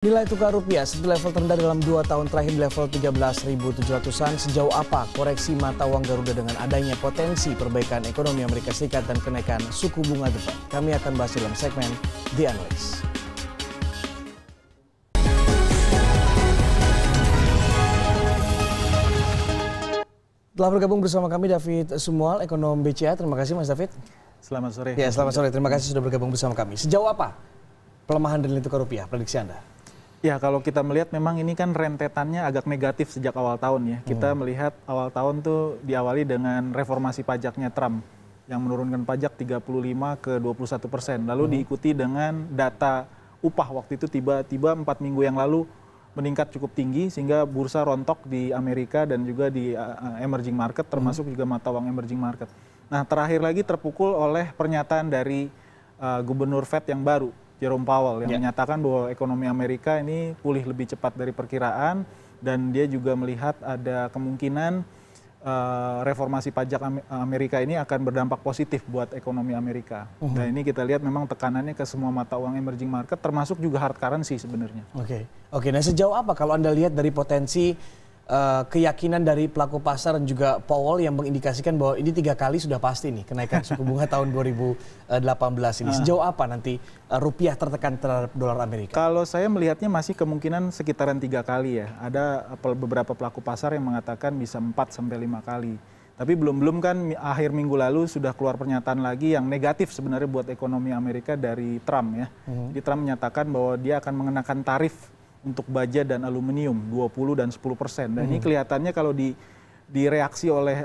Nilai tukar rupiah setelah level terendah dalam 2 tahun terakhir di level 13.700-an. Sejauh apa koreksi mata uang Garuda dengan adanya potensi perbaikan ekonomi Amerika Serikat dan kenaikan suku bunga The Fed? Kami akan bahas dalam segmen The Analyst. Telah bergabung bersama kami David Sumual, ekonom BCA. Terima kasih Mas David. Selamat sore. Ya, selamat sore. Terima kasih sudah bergabung bersama kami. Sejauh apa pelemahan nilai tukar rupiah, prediksi Anda? Ya, kalau kita melihat memang ini kan rentetannya agak negatif sejak awal tahun ya. Kita melihat awal tahun tuh diawali dengan reformasi pajaknya Trump yang menurunkan pajak 35 ke 21%. Lalu diikuti dengan data upah waktu itu tiba-tiba 4 minggu yang lalu meningkat cukup tinggi sehingga bursa rontok di Amerika dan juga di emerging market termasuk juga mata uang emerging market. Nah, terakhir lagi terpukul oleh pernyataan dari Gubernur Fed yang baru, Jerome Powell, yang menyatakan bahwa ekonomi Amerika ini pulih lebih cepat dari perkiraan dan dia juga melihat ada kemungkinan reformasi pajak Amerika ini akan berdampak positif buat ekonomi Amerika. Dan ini kita lihat memang tekanannya ke semua mata uang emerging market termasuk juga hard currency sebenarnya. Oke. Nah sejauh apa kalau Anda lihat dari potensi keyakinan dari pelaku pasar dan juga Powell yang mengindikasikan bahwa ini 3 kali sudah pasti nih kenaikan suku bunga tahun 2018 ini. Sejauh apa nanti rupiah tertekan terhadap dolar Amerika? Kalau saya melihatnya masih kemungkinan sekitaran 3 kali ya. Ada beberapa pelaku pasar yang mengatakan bisa 4 sampai 5 kali. Tapi belum kan akhir minggu lalu sudah keluar pernyataan lagi yang negatif sebenarnya buat ekonomi Amerika dari Trump ya. Jadi Trump menyatakan bahwa dia akan mengenakan tarif untuk baja dan aluminium 20 dan 10%. Dan ini kelihatannya kalau direaksi oleh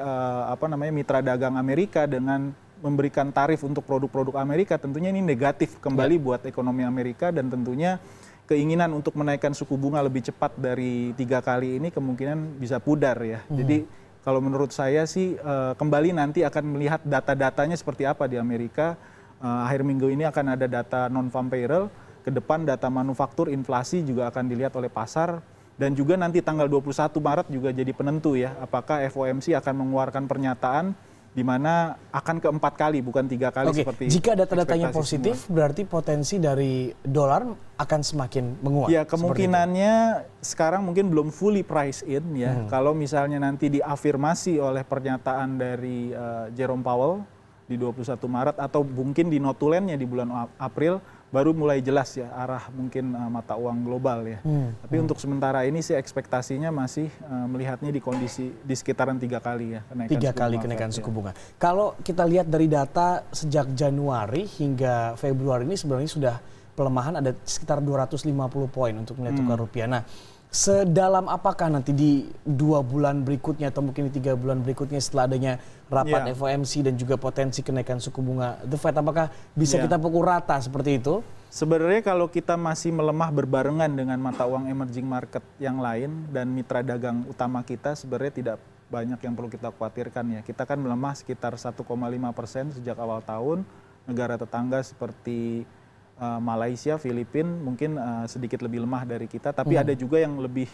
mitra dagang Amerika dengan memberikan tarif untuk produk-produk Amerika, tentunya ini negatif kembali buat ekonomi Amerika dan tentunya keinginan untuk menaikkan suku bunga lebih cepat dari 3 kali ini kemungkinan bisa pudar ya. Jadi kalau menurut saya sih kembali nanti akan melihat data-datanya seperti apa di Amerika. Akhir minggu ini akan ada data non-farm payroll. Ke depan data manufaktur, inflasi juga akan dilihat oleh pasar dan juga nanti tanggal 21 Maret juga jadi penentu ya apakah FOMC akan mengeluarkan pernyataan di mana akan ke 4 kali bukan 3 kali seperti jika data-datanya positif berarti potensi dari dolar akan semakin menguat. Ya kemungkinannya sekarang mungkin belum fully price in ya. Kalau misalnya nanti diafirmasi oleh pernyataan dari Jerome Powell di 21 Maret atau mungkin di notulennya di bulan April baru mulai jelas ya arah mungkin mata uang global ya. Tapi untuk sementara ini sih ekspektasinya masih melihatnya di kondisi di sekitaran 3 kali ya. 3 kali kenaikan suku bunga. Kalau kita lihat dari data sejak Januari hingga Februari ini sebenarnya sudah pelemahan ada sekitar 250 poin untuk nilai tukar rupiah. Nah, sedalam apakah nanti di 2 bulan berikutnya atau mungkin di 3 bulan berikutnya setelah adanya rapat FOMC dan juga potensi kenaikan suku bunga The Fed, apakah bisa kita pukul rata seperti itu? Sebenarnya kalau kita masih melemah berbarengan dengan mata uang emerging market yang lain dan mitra dagang utama kita sebenarnya tidak banyak yang perlu kita khawatirkan ya. Kita kan melemah sekitar 1,5% sejak awal tahun. Negara tetangga seperti Malaysia, Filipina mungkin sedikit lebih lemah dari kita, tapi ada juga yang lebih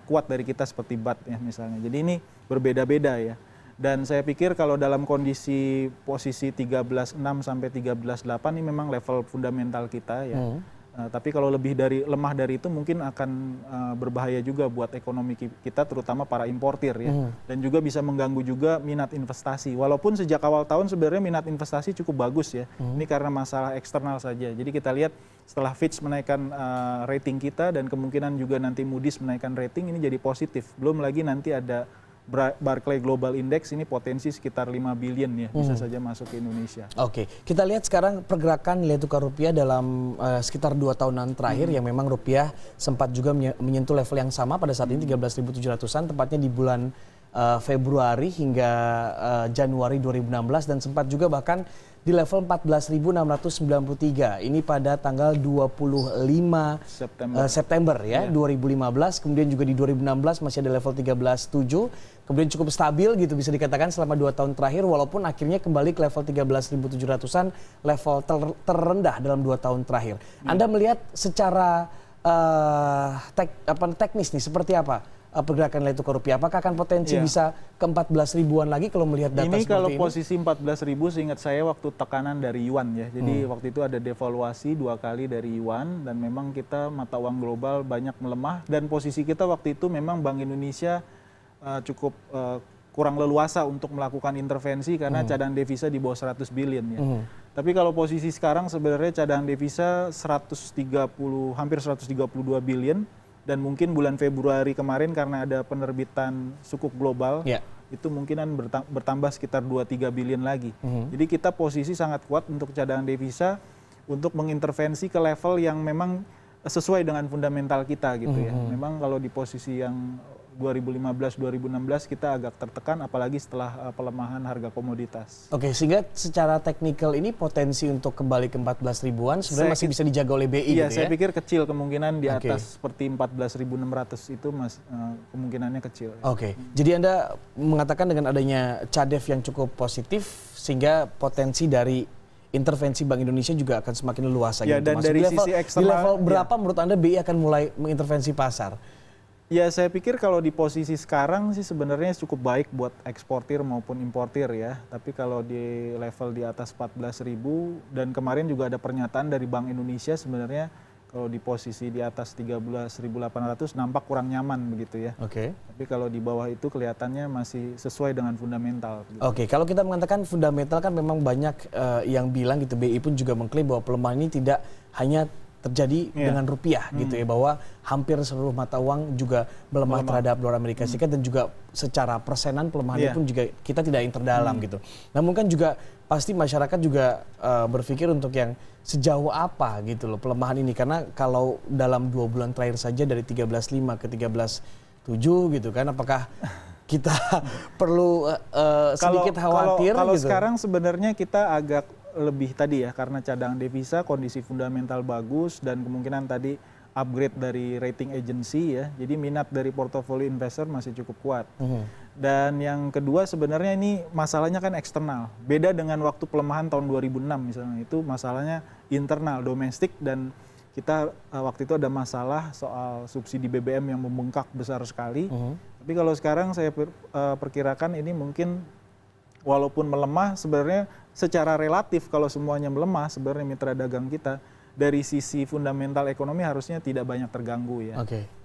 kuat dari kita seperti baht ya misalnya. Jadi ini berbeda-beda ya. Dan saya pikir kalau dalam kondisi posisi 13.6 sampai 13.8 ini memang level fundamental kita ya. Tapi kalau lemah dari itu mungkin akan berbahaya juga buat ekonomi kita terutama para importir ya. Dan juga bisa mengganggu juga minat investasi. Walaupun sejak awal tahun sebenarnya minat investasi cukup bagus ya. Ini karena masalah eksternal saja. Jadi kita lihat setelah Fitch menaikkan rating kita dan kemungkinan juga nanti Moody's menaikkan rating ini jadi positif. Belum lagi nanti ada Barclay Global Index ini potensi sekitar 5 billion ya bisa saja masuk ke Indonesia. Oke, kita lihat sekarang pergerakan nilai tukar rupiah dalam sekitar 2 tahunan terakhir yang memang rupiah sempat juga menyentuh level yang sama pada saat ini 13.700-an tepatnya di bulan Februari hingga Januari 2016 dan sempat juga bahkan di level 14.693. Ini pada tanggal 25 September ya 2015. Kemudian juga di 2016 masih ada level 13.7. Kemudian cukup stabil gitu bisa dikatakan selama 2 tahun terakhir walaupun akhirnya kembali ke level 13.700-an, level terendah dalam 2 tahun terakhir. Anda melihat secara teknis nih seperti apa pergerakan nilai tukar rupiah? Apakah akan potensi bisa ke 14 ribuan lagi kalau melihat data ini? Seperti Kalau posisi 14 ribu seingat saya waktu tekanan dari yuan ya. Jadi waktu itu ada devaluasi 2 kali dari yuan dan memang kita mata uang global banyak melemah dan posisi kita waktu itu memang Bank Indonesia cukup kurang leluasa untuk melakukan intervensi karena cadangan devisa di bawah 100 billion ya. Tapi kalau posisi sekarang sebenarnya cadangan devisa hampir 132 billion. Dan mungkin bulan Februari kemarin karena ada penerbitan sukuk global, itu mungkinan bertambah sekitar 2-3 billion lagi. Jadi kita posisi sangat kuat untuk cadangan devisa untuk mengintervensi ke level yang memang sesuai dengan fundamental kita gitu ya. Memang kalau di posisi yang 2015-2016 kita agak tertekan apalagi setelah pelemahan harga komoditas. Oke, sehingga secara teknikal ini potensi untuk kembali ke 14 ribuan sebenarnya masih bisa dijaga oleh BI gitu ya? Iya, saya pikir kecil kemungkinan di atas seperti 14.600 itu kemungkinannya kecil. Oke, jadi Anda mengatakan dengan adanya CADEV yang cukup positif sehingga potensi dari intervensi Bank Indonesia juga akan semakin leluasa. Ya, gitu. dan dari sisi eksternal, di level berapa menurut Anda BI akan mulai mengintervensi pasar? Ya, saya pikir kalau di posisi sekarang sih sebenarnya cukup baik buat eksportir maupun importir ya. Tapi kalau di level di atas 14.000 dan kemarin juga ada pernyataan dari Bank Indonesia sebenarnya kalau di posisi di atas 13.800 nampak kurang nyaman begitu ya. Oke. Tapi kalau di bawah itu kelihatannya masih sesuai dengan fundamental. Gitu. Oke, kalau kita mengatakan fundamental kan memang banyak yang bilang gitu, BI pun juga mengklaim bahwa pelemahan ini tidak hanya terjadi dengan rupiah gitu ya, bahwa hampir seluruh mata uang juga melemah terhadap dolar Amerika Serikat dan juga secara persenan pelemahannya pun juga kita tidak yang terdalam gitu. Namun kan juga pasti masyarakat juga berpikir untuk yang sejauh apa gitu loh pelemahan ini, karena kalau dalam 2 bulan terakhir saja dari 13.5 ke 13.7 gitu kan, apakah kita perlu sedikit khawatir kalau gitu? Sekarang sebenarnya kita agak lebih tadi ya karena cadangan devisa, kondisi fundamental bagus dan kemungkinan tadi upgrade dari rating agency ya. Jadi minat dari portofolio investor masih cukup kuat. Dan yang kedua sebenarnya ini masalahnya kan eksternal. Beda dengan waktu pelemahan tahun 2006 misalnya, itu masalahnya internal, domestik, dan kita waktu itu ada masalah soal subsidi BBM yang membengkak besar sekali. Tapi kalau sekarang saya perkirakan ini mungkin walaupun melemah sebenarnya secara relatif kalau semuanya melemah sebenarnya mitra dagang kita dari sisi fundamental ekonomi harusnya tidak banyak terganggu ya.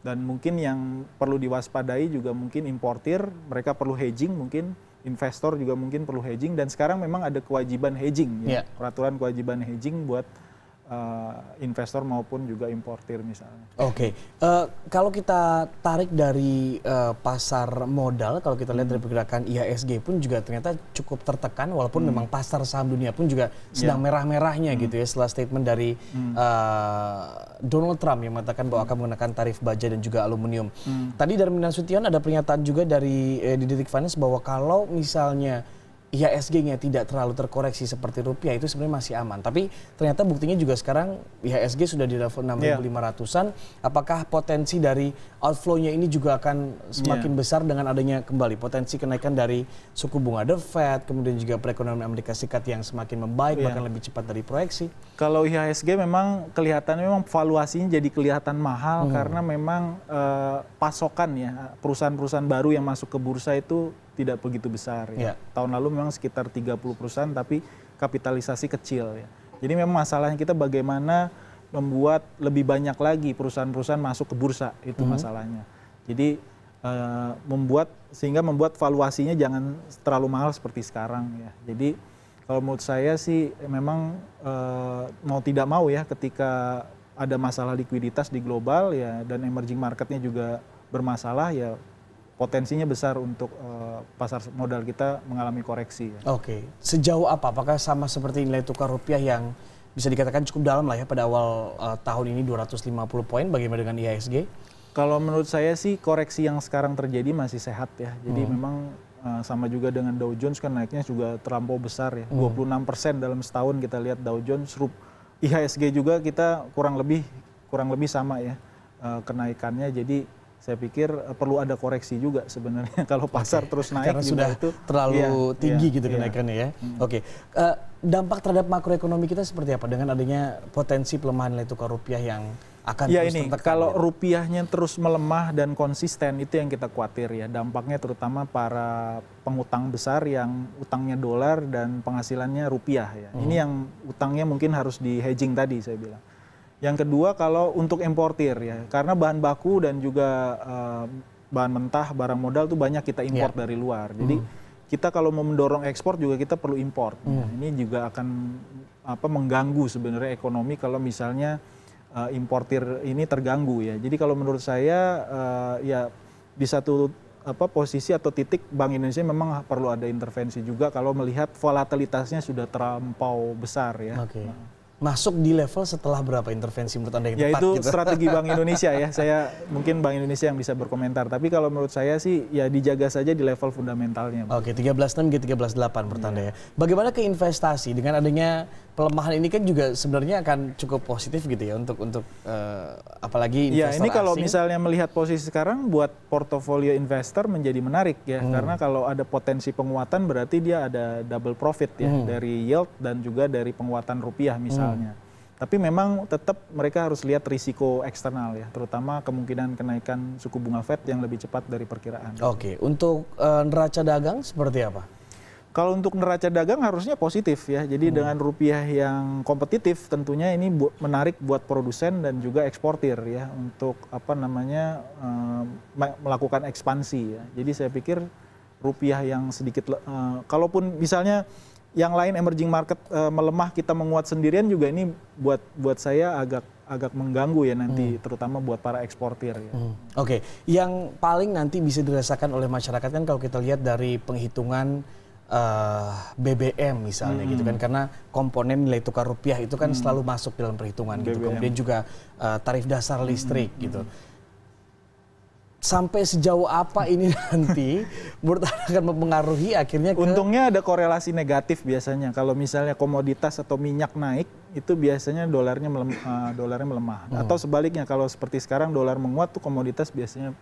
Dan mungkin yang perlu diwaspadai juga mungkin importir, mereka perlu hedging, mungkin investor juga mungkin perlu hedging, dan sekarang memang ada kewajiban hedging ya. Peraturan kewajiban hedging buat investor maupun juga importir misalnya. Kalau kita tarik dari pasar modal, kalau kita lihat dari pergerakan IHSG pun juga ternyata cukup tertekan, walaupun memang pasar saham dunia pun juga sedang merah-merahnya gitu ya setelah statement dari Donald Trump yang mengatakan bahwa akan menggunakan tarif baja dan juga aluminium. Tadi dari Nasution ada pernyataan juga dari di Detik Finance bahwa kalau misalnya IHSG-nya tidak terlalu terkoreksi seperti rupiah itu sebenarnya masih aman. Tapi ternyata buktinya juga sekarang IHSG sudah di level 6.500-an. Apakah potensi dari outflow-nya ini juga akan semakin besar dengan adanya kembali potensi kenaikan dari suku bunga The Fed, kemudian juga perekonomian Amerika Serikat yang semakin membaik bahkan lebih cepat dari proyeksi? Kalau IHSG memang kelihatannya memang valuasinya jadi kelihatan mahal karena memang pasokan ya perusahaan-perusahaan baru yang masuk ke bursa itu tidak begitu besar ya. Tahun lalu memang sekitar 30 perusahaan tapi kapitalisasi kecil ya. Jadi memang masalahnya kita bagaimana membuat lebih banyak lagi perusahaan-perusahaan masuk ke bursa, itu masalahnya. Jadi membuat valuasinya jangan terlalu mahal seperti sekarang ya. Jadi kalau menurut saya sih memang mau tidak mau ya ketika ada masalah likuiditas di global ya dan emerging marketnya juga bermasalah ya, potensinya besar untuk pasar modal kita mengalami koreksi. Ya. Sejauh apa? Apakah sama seperti nilai tukar rupiah yang bisa dikatakan cukup dalam lah ya pada awal tahun ini 250 poin, bagaimana dengan IHSG? Kalau menurut saya sih koreksi yang sekarang terjadi masih sehat ya. Jadi memang sama juga dengan Dow Jones kan naiknya juga terlampau besar ya. 26% dalam setahun kita lihat Dow Jones. IHSG juga kita kurang lebih sama ya kenaikannya. Jadi saya pikir perlu ada koreksi juga sebenarnya kalau pasar terus naik karena juga sudah itu terlalu tinggi gitu kenaikannya ya. Dampak terhadap makroekonomi kita seperti apa dengan adanya potensi pelemahan nilai tukar rupiah yang akan ya terus ini tertekan. kalau gitu. rupiahnya terus melemah dan konsisten itu yang kita khawatir ya, dampaknya terutama para pengutang besar yang utangnya dolar dan penghasilannya rupiah ya. Ini yang utangnya mungkin harus di hedging tadi saya bilang. Yang kedua kalau untuk importir ya, karena bahan baku dan juga bahan mentah, barang modal tuh banyak kita import dari luar. Jadi kita kalau mau mendorong ekspor juga kita perlu import. Ini juga akan mengganggu sebenarnya ekonomi kalau misalnya importir ini terganggu ya. Jadi kalau menurut saya ya di satu posisi atau titik Bank Indonesia memang perlu ada intervensi juga kalau melihat volatilitasnya sudah terlampau besar ya. Oke. Masuk di level setelah berapa intervensi menurut Anda yang Ya tepat? itu gitu? strategi Bank Indonesia ya. Saya mungkin Bank Indonesia yang bisa berkomentar. Tapi kalau menurut saya sih ya dijaga saja di level fundamentalnya. Oke, 13.6 ke 13.8 menurut Anda ya. Bagaimana ke investasi dengan adanya pelemahan ini kan juga sebenarnya akan cukup positif gitu ya untuk apalagi investor ya ini kalau asing. misalnya melihat posisi sekarang buat portofolio investor menjadi menarik ya. Karena kalau ada potensi penguatan berarti dia ada double profit ya dari yield dan juga dari penguatan rupiah misalnya. Tapi memang tetap mereka harus lihat risiko eksternal ya, terutama kemungkinan kenaikan suku bunga Fed yang lebih cepat dari perkiraan. Oke, untuk neraca dagang seperti apa? Kalau untuk neraca dagang harusnya positif ya. Jadi dengan rupiah yang kompetitif tentunya ini menarik buat produsen dan juga eksportir ya untuk melakukan ekspansi ya. Jadi saya pikir rupiah yang sedikit kalaupun misalnya yang lain emerging market melemah kita menguat sendirian juga ini buat saya agak mengganggu ya nanti terutama buat para eksportir ya. Oke, yang paling nanti bisa dirasakan oleh masyarakat kan kalau kita lihat dari penghitungan BBM misalnya gitu kan, karena komponen nilai tukar rupiah itu kan selalu masuk dalam perhitungan gitu. Kemudian juga tarif dasar listrik gitu. Sampai sejauh apa ini nanti menurut Anda akan mempengaruhi akhirnya ke... Untungnya ada korelasi negatif biasanya. Kalau misalnya komoditas atau minyak naik, itu biasanya dolarnya melemah. Atau sebaliknya kalau seperti sekarang dolar menguat tuh komoditas biasanya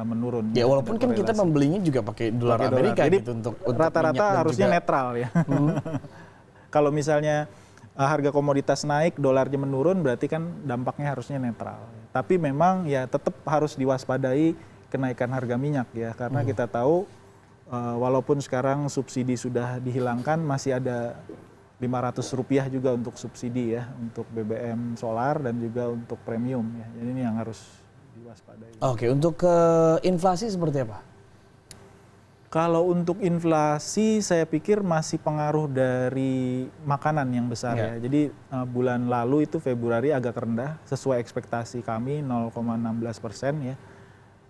menurun. Ya walaupun kan kita membelinya juga pakai dolar Amerika Jadi, gitu untuk rata-rata harusnya juga netral ya. Kalau misalnya harga komoditas naik, dolarnya menurun, berarti kan dampaknya harusnya netral. Tapi memang ya tetap harus diwaspadai kenaikan harga minyak ya, karena kita tahu walaupun sekarang subsidi sudah dihilangkan, masih ada Rp500 juga untuk subsidi ya, untuk BBM solar dan juga untuk premium ya. Jadi ini yang harus diwaspadai. Oke, untuk ke inflasi seperti apa? Kalau untuk inflasi saya pikir masih pengaruh dari makanan yang besar ya. Jadi bulan lalu itu Februari agak rendah sesuai ekspektasi kami 0,16% ya.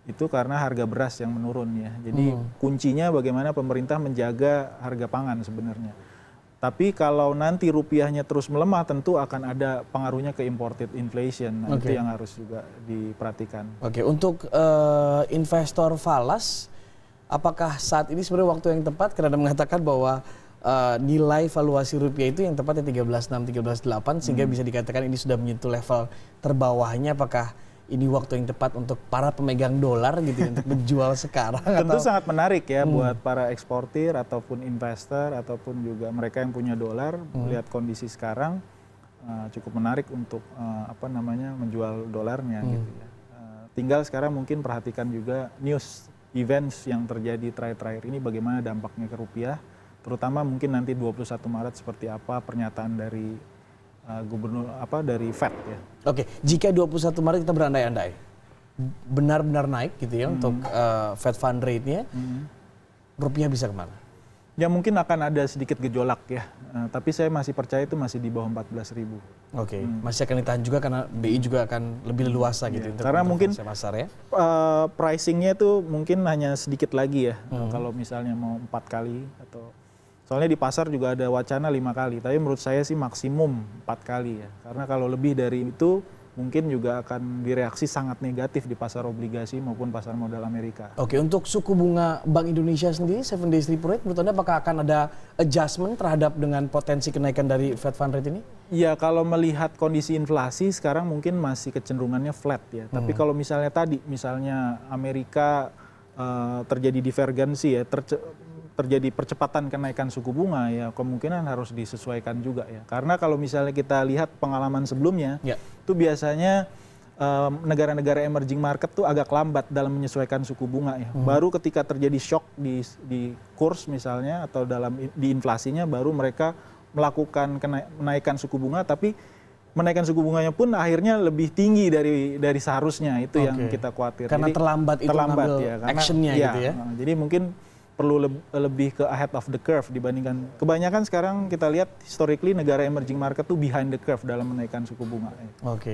Itu karena harga beras yang menurun ya. Jadi kuncinya bagaimana pemerintah menjaga harga pangan sebenarnya. Tapi kalau nanti rupiahnya terus melemah tentu akan ada pengaruhnya ke imported inflation. Nah, itu yang harus juga diperhatikan. Oke, untuk investor falas, apakah saat ini sebenarnya waktu yang tepat karena Anda mengatakan bahwa nilai valuasi rupiah itu yang tepatnya 13.6, 13.8 sehingga bisa dikatakan ini sudah menyentuh level terbawahnya, apakah ini waktu yang tepat untuk para pemegang dolar gitu untuk menjual sekarang? Tentu sangat menarik ya buat para eksportir ataupun investor ataupun juga mereka yang punya dolar melihat kondisi sekarang cukup menarik untuk menjual dolarnya gitu ya. Tinggal sekarang mungkin perhatikan juga news events yang terjadi terakhir-terakhir ini bagaimana dampaknya ke rupiah, terutama mungkin nanti 21 Maret seperti apa pernyataan dari gubernur dari Fed ya. Oke, jika 21 Maret kita berandai-andai benar-benar naik gitu ya untuk Fed fund rate-nya, rupiah bisa kemana? Ya mungkin akan ada sedikit gejolak ya, tapi saya masih percaya itu masih di bawah 14.000. Oke, masih akan ditahan juga karena BI juga akan lebih leluasa gitu. Karena mungkin pasar ya. Pricingnya itu mungkin hanya sedikit lagi ya, kalau misalnya mau 4 kali atau soalnya di pasar juga ada wacana 5 kali, tapi menurut saya sih maksimum 4 kali ya, karena kalau lebih dari itu mungkin juga akan direaksi sangat negatif di pasar obligasi maupun pasar modal Amerika. Oke, untuk suku bunga Bank Indonesia sendiri 7 days repo rate menurut Anda apakah akan ada adjustment terhadap dengan potensi kenaikan dari Fed fund rate ini? Ya kalau melihat kondisi inflasi sekarang mungkin masih kecenderungannya flat ya. Tapi kalau misalnya misalnya Amerika terjadi divergensi ya, terjadi percepatan kenaikan suku bunga ya, kemungkinan harus disesuaikan juga ya. Karena kalau misalnya kita lihat pengalaman sebelumnya, itu biasanya negara-negara emerging market tuh agak lambat dalam menyesuaikan suku bunga ya. Baru ketika terjadi shock di kurs misalnya atau di inflasinya baru mereka melakukan menaikkan suku bunga, tapi menaikkan suku bunganya pun akhirnya lebih tinggi dari seharusnya. Itu yang kita khawatir. Karena jadi, terlambat ya, actionnya gitu ya. Jadi mungkin perlu lebih ke ahead of the curve dibandingkan kebanyakan sekarang kita lihat historically negara emerging market tuh behind the curve dalam menaikkan suku bunga.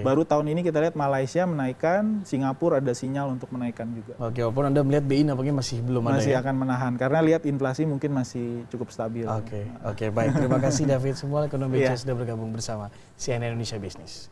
Baru tahun ini kita lihat Malaysia menaikkan, Singapura ada sinyal untuk menaikkan juga. Walaupun Anda melihat BI nampaknya masih belum ada masih akan menahan karena lihat inflasi mungkin masih cukup stabil. Baik. Terima kasih David Sumual, ekonom BCA sudah bergabung bersama CNN Indonesia Business.